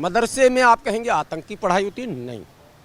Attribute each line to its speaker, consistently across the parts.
Speaker 1: मदरसे में आप कहेंगे आतंकी पढ़ाई होती है, नहीं,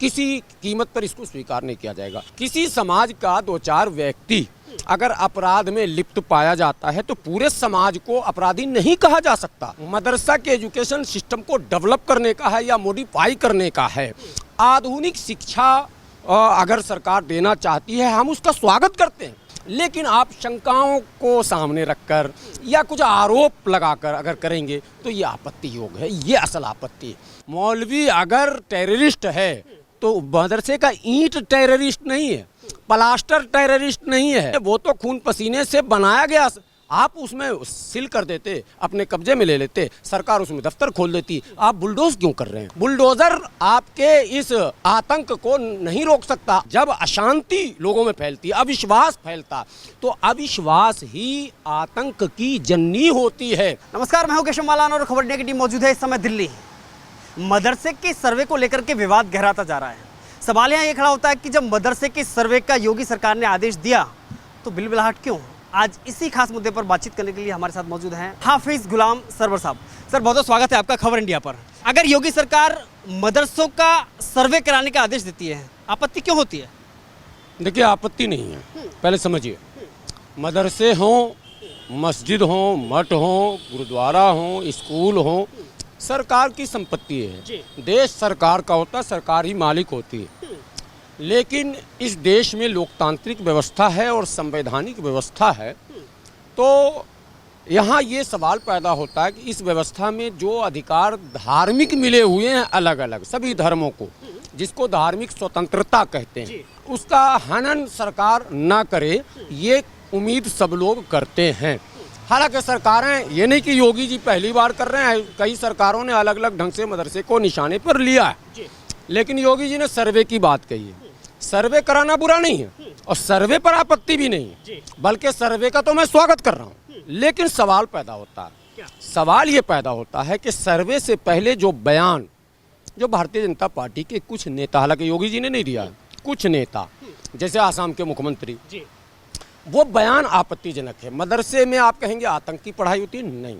Speaker 1: किसी कीमत पर इसको स्वीकार नहीं किया जाएगा। किसी समाज का दो चार व्यक्ति अगर अपराध में लिप्त पाया जाता है तो पूरे समाज को अपराधी नहीं कहा जा सकता। मदरसा के एजुकेशन सिस्टम को डेवलप करने का है या मॉडिफाई करने का है। आधुनिक शिक्षा अगर सरकार देना चाहती है हम उसका स्वागत करते हैं, लेकिन आप शंकाओं को सामने रखकर या कुछ आरोप लगाकर अगर करेंगे तो ये आपत्ति योग है, ये असल आपत्ति। मौलवी अगर टेररिस्ट है तो मदरसे का ईंट टेररिस्ट नहीं है, प्लास्टर टेररिस्ट नहीं है, वो तो खून पसीने से बनाया गया। आप उसमें सील कर देते, अपने कब्जे में ले लेते, सरकार उसमें दफ्तर खोल देती। आप बुलडोज क्यों कर रहे हैं? बुलडोजर आपके इस आतंक को नहीं रोक सकता। जब अशांति लोगों में फैलती, अविश्वास फैलता, तो अविश्वास ही आतंक की जननी होती है।
Speaker 2: नमस्कार, मैं हूं केशव मालान और खबर इंडिया की टीम मौजूद है इस समय दिल्ली। मदरसे के सर्वे को लेकर के विवाद गहराता जा रहा है। सवाल यहाँ ये खड़ा होता है कि जब मदरसे के सर्वे का योगी सरकार ने आदेश दिया तो बिलबिलाहट क्यों? आज इसी खास मुद्दे पर बातचीत करने के लिए हमारे साथ मौजूद हैं हाफिज गुलाम सरवर साहब। सर, बहुत बहुत स्वागत है आपका खबर इंडिया पर। अगर योगी सरकार मदरसों का सर्वे कराने का आदेश देती है, आपत्ति क्यों होती है?
Speaker 1: देखिए, आपत्ति नहीं है। पहले समझिए, मदरसे हों, मस्जिद हों, मठ हों, गुरुद्वारा हों, स्कूल हों, सरकार की संपत्ति है। देश सरकार का होता है, सरकार ही मालिक होती है। लेकिन इस देश में लोकतांत्रिक व्यवस्था है और संवैधानिक व्यवस्था है, तो यहाँ ये सवाल पैदा होता है कि इस व्यवस्था में जो अधिकार धार्मिक मिले हुए हैं अलग अलग सभी धर्मों को, जिसको धार्मिक स्वतंत्रता कहते हैं, उसका हनन सरकार ना करे, ये उम्मीद सब लोग करते हैं। हालांकि सरकारें, ये नहीं कि योगी जी पहली बार कर रहे हैं, कई सरकारों ने अलग अलग ढंग से मदरसे को निशाने पर लिया है, लेकिन योगी जी ने सर्वे की बात कही है। सर्वे कराना बुरा नहीं है और सर्वे पर आपत्ति भी नहीं है, बल्कि सर्वे का तो मैं स्वागत कर रहा हूँ। लेकिन सवाल पैदा होता है, सवाल ये पैदा होता है कि सर्वे से पहले जो बयान जो भारतीय जनता पार्टी के कुछ नेता, हालांकि योगी जी ने नहीं दिया, कुछ नेता जैसे आसाम के मुख्यमंत्री, वो बयान आपत्तिजनक है। मदरसे में आप कहेंगे आतंकी पढ़ाई होती है, नहीं,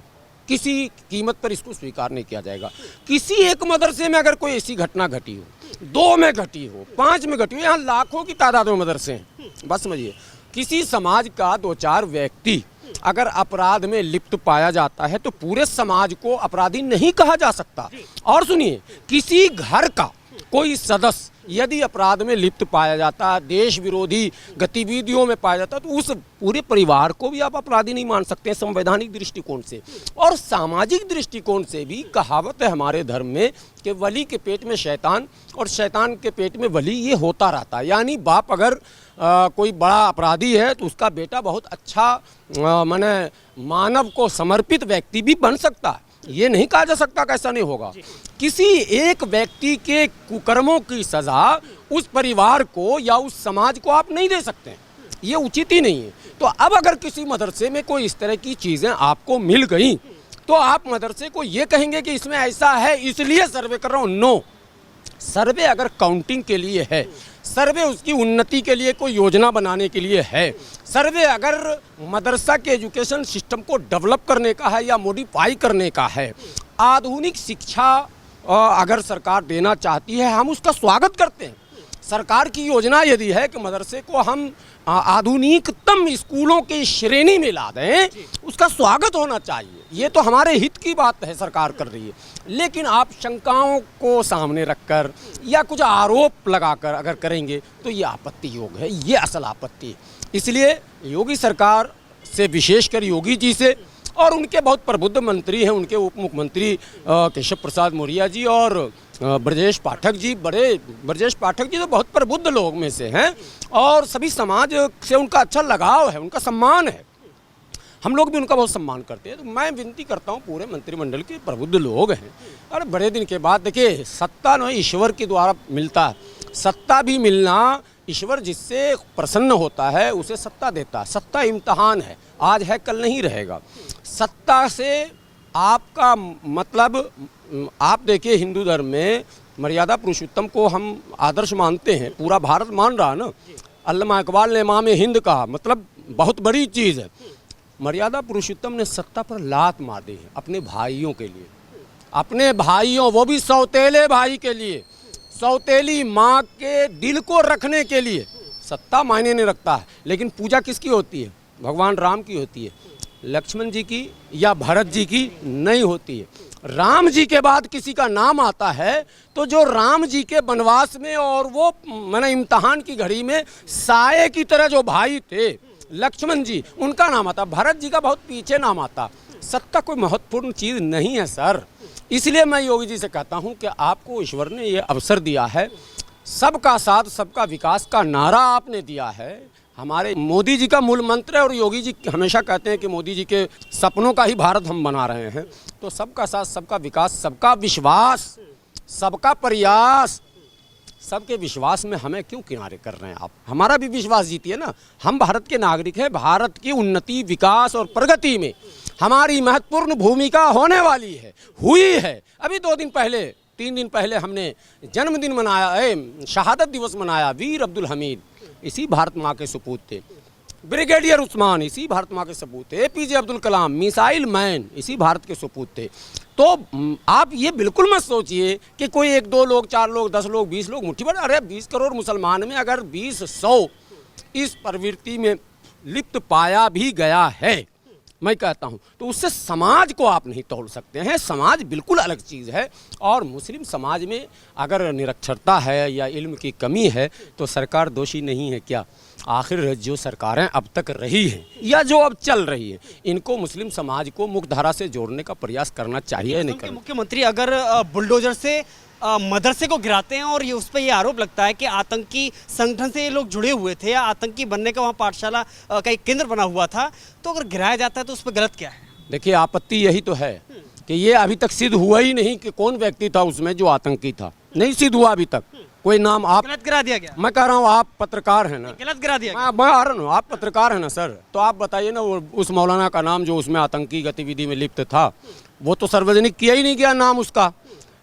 Speaker 1: किसी कीमत पर इसको स्वीकार नहीं किया जाएगा। किसी एक मदरसे में अगर कोई ऐसी घटना घटी हो, 2 में घटी हो, 5 में घटी हो, यहाँ लाखों की तादाद में मदरसे हैं। बस समझिए, किसी समाज का दो चार व्यक्ति अगर अपराध में लिप्त पाया जाता है तो पूरे समाज को अपराधी नहीं कहा जा सकता। और सुनिए, किसी घर का कोई सदस्य यदि अपराध में लिप्त पाया जाता है, देश विरोधी गतिविधियों में पाया जाता है, तो उस पूरे परिवार को भी आप अपराधी नहीं मान सकते हैं संवैधानिक दृष्टिकोण से। और सामाजिक दृष्टिकोण से भी कहावत है हमारे धर्म में कि वली के पेट में शैतान और शैतान के पेट में वली, ये होता रहता है। यानी बाप अगर कोई बड़ा अपराधी है तो उसका बेटा बहुत अच्छा माने मानव को समर्पित व्यक्ति भी बन सकता है। ये नहीं कहा जा सकता कि ऐसा नहीं होगा। किसी एक व्यक्ति के कुकर्मों की सजा उस परिवार को या उस समाज को आप नहीं दे सकते, ये उचित ही नहीं है। तो अब अगर किसी मदरसे में कोई इस तरह की चीज़ें आपको मिल गई तो आप मदरसे को ये कहेंगे कि इसमें ऐसा है इसलिए सर्वे कर रहा हूँ? नो, सर्वे अगर काउंटिंग के लिए है, सर्वे उसकी उन्नति के लिए कोई योजना बनाने के लिए है, सर्वे अगर मदरसा के एजुकेशन सिस्टम को डेवलप करने का है या मॉडिफाई करने का है, आधुनिक शिक्षा अगर सरकार देना चाहती है हम उसका स्वागत करते हैं। सरकार की योजना यदि है कि मदरसे को हम आधुनिकतम स्कूलों की श्रेणी में ला दें, उसका स्वागत होना चाहिए। ये तो हमारे हित की बात है, सरकार कर रही है। लेकिन आप शंकाओं को सामने रखकर या कुछ आरोप लगाकर अगर करेंगे तो ये आपत्ति योग है, ये असल आपत्ति। इसलिए योगी सरकार से, विशेषकर योगी जी से, और उनके बहुत प्रबुद्ध मंत्री हैं, उनके उप मुख्यमंत्री केशव प्रसाद मौर्य जी और ब्रजेश पाठक जी, ब्रजेश पाठक जी तो बहुत प्रबुद्ध लोग में से हैं और सभी समाज से उनका अच्छा लगाव है, उनका सम्मान है। हम लोग भी उनका बहुत सम्मान करते हैं। तो मैं विनती करता हूँ, पूरे मंत्रिमंडल के प्रबुद्ध लोग हैं और बड़े दिन के बाद, देखिए, सत्ता न ईश्वर के द्वारा मिलता है, सत्ता भी मिलना, ईश्वर जिससे प्रसन्न होता है उसे सत्ता देता है। सत्ता इम्तहान है, आज है कल नहीं रहेगा। सत्ता से आपका मतलब, आप देखिए, हिंदू धर्म में मर्यादा पुरुषोत्तम को हम आदर्श मानते हैं, पूरा भारत मान रहा है ना। अल्लामा इकबाल ने इमाम हिंद कहा, मतलब बहुत बड़ी चीज़ है। मर्यादा पुरुषोत्तम ने सत्ता पर लात मार दी है अपने भाइयों के लिए। अपने भाइयों, वो भी सौतेले भाई के लिए, सौतेली माँ के दिल को रखने के लिए सत्ता मायने नहीं रखता है। लेकिन पूजा किसकी होती है? भगवान राम की होती है, लक्ष्मण जी की या भरत जी की नहीं होती है। राम जी के बाद किसी का नाम आता है तो जो राम जी के वनवास में और वो मैंने इम्तहान की घड़ी में साये की तरह जो भाई थे लक्ष्मण जी, उनका नाम आता। भरत जी का बहुत पीछे नाम आता। सत्ता कोई महत्वपूर्ण चीज़ नहीं है सर। इसलिए मैं योगी जी से कहता हूं कि आपको ईश्वर ने ये अवसर दिया है, सबका साथ सबका विकास का नारा आपने दिया है। हमारे मोदी जी का मूल मंत्र है और योगी जी हमेशा कहते हैं कि मोदी जी के सपनों का ही भारत हम बना रहे हैं। तो सबका साथ सबका विकास, सबका विश्वास, सबका प्रयास, सबके विश्वास में हमें क्यों किनारे कर रहे हैं आप? हमारा भी विश्वास जीतिए ना। हम भारत के नागरिक हैं। भारत की उन्नति, विकास और प्रगति में हमारी महत्वपूर्ण भूमिका होने वाली है, हुई है। अभी 2 दिन पहले, 3 दिन पहले हमने जन्मदिन मनाया, शहादत दिवस मनाया। वीर अब्दुल हमीद इसी भारत माँ के सपूत थे, ब्रिगेडियर उस्मान इसी भारत माँ के सपूत थे, APJ Abdul Kalam missile man इसी भारत के सपूत थे। तो आप ये बिल्कुल मत सोचिए कि कोई 1-2 लोग, 4 लोग, 10 लोग, 20 लोग मुट्ठी भर। अरे 20 करोड़ मुसलमान में अगर 20-100 इस प्रवृत्ति में लिप्त पाया भी गया है, मैं कहता हूं, तो उससे समाज को आप नहीं तोड़ सकते हैं। समाज बिल्कुल अलग चीज़ है। और मुस्लिम समाज में अगर निरक्षरता है या इल्म की कमी है तो सरकार दोषी नहीं है क्या? आखिर जो सरकारें अब तक रही हैं या जो अब चल रही हैं, इनको मुस्लिम समाज को मुख्यधारा से जोड़ने का प्रयास करना चाहिए। नहीं करना।
Speaker 2: मुख्यमंत्री अगर बुलडोजर से मदरसे को गिराते हैं और ये उस पर ये आरोप लगता है कि आतंकी संगठन से ये लोग जुड़े हुए थे या आतंकी बनने का वहाँ पाठशाला का एक केंद्र बना हुआ था, तो अगर गिराया जाता है तो उस पर गलत क्या है?
Speaker 1: देखिए, आपत्ति यही तो है कि ये अभी तक सिद्ध हुआ ही नहीं कि कौन व्यक्ति था उसमें जो आतंकी था। नहीं सिद्ध हुआ अभी तक कोई नाम। आप
Speaker 2: गलत गिरा दिया गया।
Speaker 1: मैं कह रहा हूँ, आप पत्रकार हैं ना,
Speaker 2: गलत गिरा दिया।
Speaker 1: मैं आ रहा हूँ, आप पत्रकार हैं ना सर, तो आप बताइए ना, उस मौलाना का नाम जो उसमें आतंकी गतिविधि में लिप्त था, वो तो सार्वजनिक किया ही नहीं गया नाम उसका।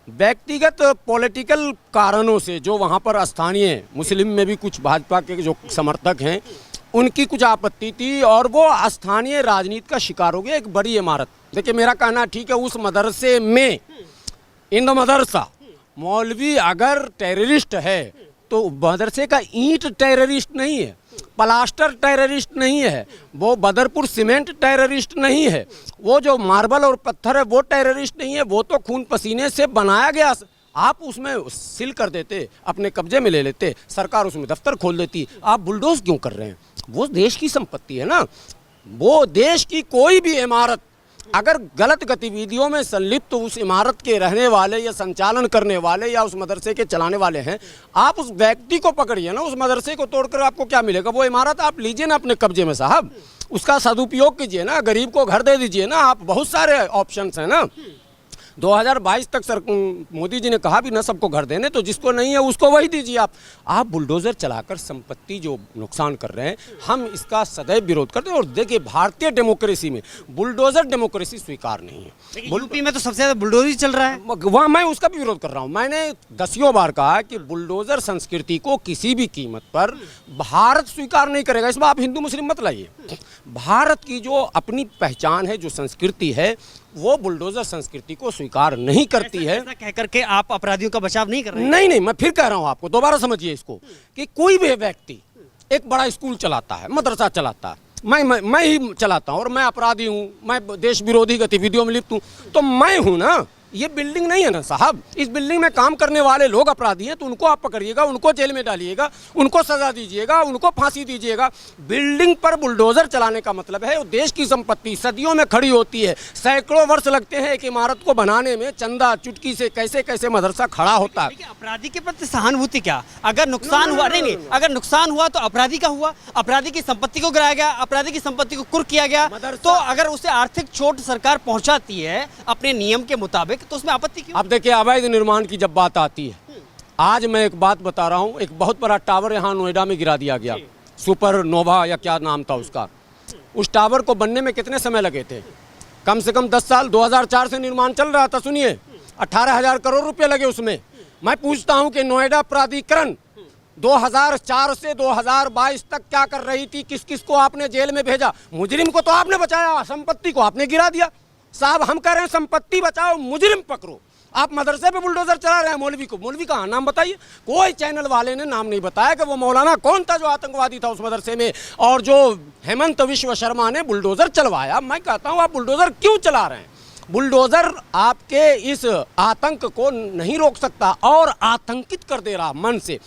Speaker 1: व्यक्तिगत पॉलिटिकल कारणों से जो वहाँ पर स्थानीय मुस्लिम में भी कुछ भाजपा के जो समर्थक हैं, उनकी कुछ आपत्ति थी और वो स्थानीय राजनीति का शिकार हो गया। एक बड़ी इमारत, देखिए मेरा कहना ठीक है, उस मदरसे में, इन द मदरसा, मौलवी अगर टेररिस्ट है तो मदरसे का ईंट टेररिस्ट नहीं है, प्लास्टर टेररिस्ट नहीं है, वो बदरपुर सीमेंट टेररिस्ट नहीं है, वो जो मार्बल और पत्थर है वो टेररिस्ट नहीं है। वो तो खून पसीने से बनाया गया। आप उसमें सील कर देते, अपने कब्जे में ले लेते, सरकार उसमें दफ्तर खोल देती। आप बुलडोज क्यों कर रहे हैं? वो देश की संपत्ति है ना। वो देश की कोई भी इमारत अगर गलत गतिविधियों में संलिप्त तो उस इमारत के रहने वाले या संचालन करने वाले या उस मदरसे के चलाने वाले हैं, आप उस व्यक्ति को पकड़िए ना। उस मदरसे को तोड़कर आपको क्या मिलेगा? वो इमारत आप लीजिए ना अपने कब्जे में साहब, उसका सदुपयोग कीजिए ना, गरीब को घर दे दीजिए ना। आप बहुत सारे ऑप्शंस हैं ना। 2022 तक सर मोदी जी ने कहा भी ना सबको घर देने, तो जिसको नहीं है उसको वही दीजिए। आप बुलडोजर चलाकर संपत्ति जो नुकसान कर रहे हैं, हम इसका सदैव विरोध करते हैं। और देखिए, भारतीय डेमोक्रेसी में बुलडोजर डेमोक्रेसी स्वीकार नहीं है।
Speaker 2: यूपी में तो सबसे ज्यादा बुलडोजर चल रहा है,
Speaker 1: वहाँ मैं उसका भी विरोध कर रहा हूँ। मैंने दसियों बार कहा कि बुलडोजर संस्कृति को किसी भी कीमत पर भारत स्वीकार नहीं करेगा। इसमें आप हिंदू मुस्लिम मत लाइए। भारत की जो अपनी पहचान है, जो संस्कृति है, वो बुलडोजर संस्कृति को स्वीकार नहीं करती है।
Speaker 2: ऐसा कह करके आप अपराधियों का बचाव नहीं कर रहे हैं?
Speaker 1: नहीं नहीं, मैं फिर कह रहा हूँ आपको, दोबारा समझिए इसको, कि कोई भी व्यक्ति एक बड़ा स्कूल चलाता है, मदरसा चलाता है, मैं ही चलाता हूँ और मैं अपराधी हूँ, मैं देश विरोधी गतिविधियों में लिप्त हूँ, तो मैं हूँ ना। ये बिल्डिंग नहीं है ना साहब। इस बिल्डिंग में काम करने वाले लोग अपराधी हैं, तो उनको आप पकड़िएगा, उनको जेल में डालिएगा, उनको सजा दीजिएगा, उनको फांसी दीजिएगा। बिल्डिंग पर बुलडोजर चलाने का मतलब है वो देश की संपत्ति सदियों में खड़ी होती है। सैकड़ों वर्ष लगते हैं एक इमारत को बनाने में। चंदा चुटकी से कैसे कैसे मदरसा खड़ा होता है।
Speaker 2: अपराधी के प्रति सहानुभूति क्या? अगर नुकसान हुआ, नहीं, अगर नुकसान हुआ तो अपराधी का हुआ। अपराधी की संपत्ति को गिराया गया, अपराधी की संपत्ति को कुर्क किया गया, तो अगर उसे आर्थिक चोट सरकार पहुंचाती है अपने नियम के मुताबिक, तो उसमें आपत्ति क्यों?
Speaker 1: अब देखिए, अवैध निर्माण की जब बात आती है, आज मैं एक बात बता रहा हूँ, एक बहुत बड़ा टावर यहाँ नोएडा में गिरा दिया गया, सुपर नोवा या क्या नाम था उसका। उस टावर को बनने में कितने समय लगे थे? कम से कम 10 साल। 2004 से निर्माण चल रहा था। सुनिए, 18,000 करोड़ रुपए लगे उसमें। मैं पूछता हूँ कि नोएडा प्राधिकरण 2004 से 2022 तक क्या कर रही थी? किस किस को आपने जेल में भेजा? मुजरिम को तो आपने बचाया, संपत्ति को आपने गिरा दिया। साहब हम कह रहे हैं संपत्ति बचाओ, मुजरिम पकड़ो। आप मदरसे पे बुलडोजर चला रहे हैं मौलवी को। मौलवी का नाम बताइए। कोई चैनल वाले ने नाम नहीं बताया कि वो मौलाना कौन था जो आतंकवादी था उस मदरसे में, और जो हेमंत विश्व शर्मा ने बुलडोजर चलवाया। मैं कहता हूँ आप बुलडोजर क्यों चला रहे हैं? बुलडोजर आपके इस आतंक को नहीं रोक सकता और आतंकित कर दे रहा मन से।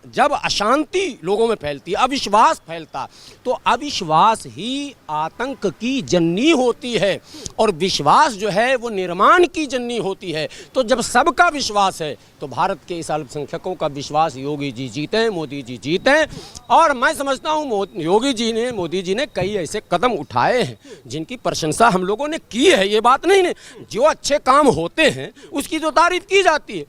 Speaker 1: जब अशांति लोगों में फैलती, अविश्वास फैलता, तो अविश्वास ही आतंक की जननी होती है, और विश्वास जो है वो निर्माण की जननी होती है। तो जब सबका विश्वास है तो भारत के इस अल्पसंख्यकों का विश्वास योगी जी जीते हैं, मोदी जी जीते हैं। और मैं समझता हूँ योगी जी ने, मोदी जी ने कई ऐसे कदम उठाए हैं जिनकी प्रशंसा हम लोगों ने की है। ये बात नहीं है, जो अच्छे काम होते हैं उसकी तो तारीफ की जाती है।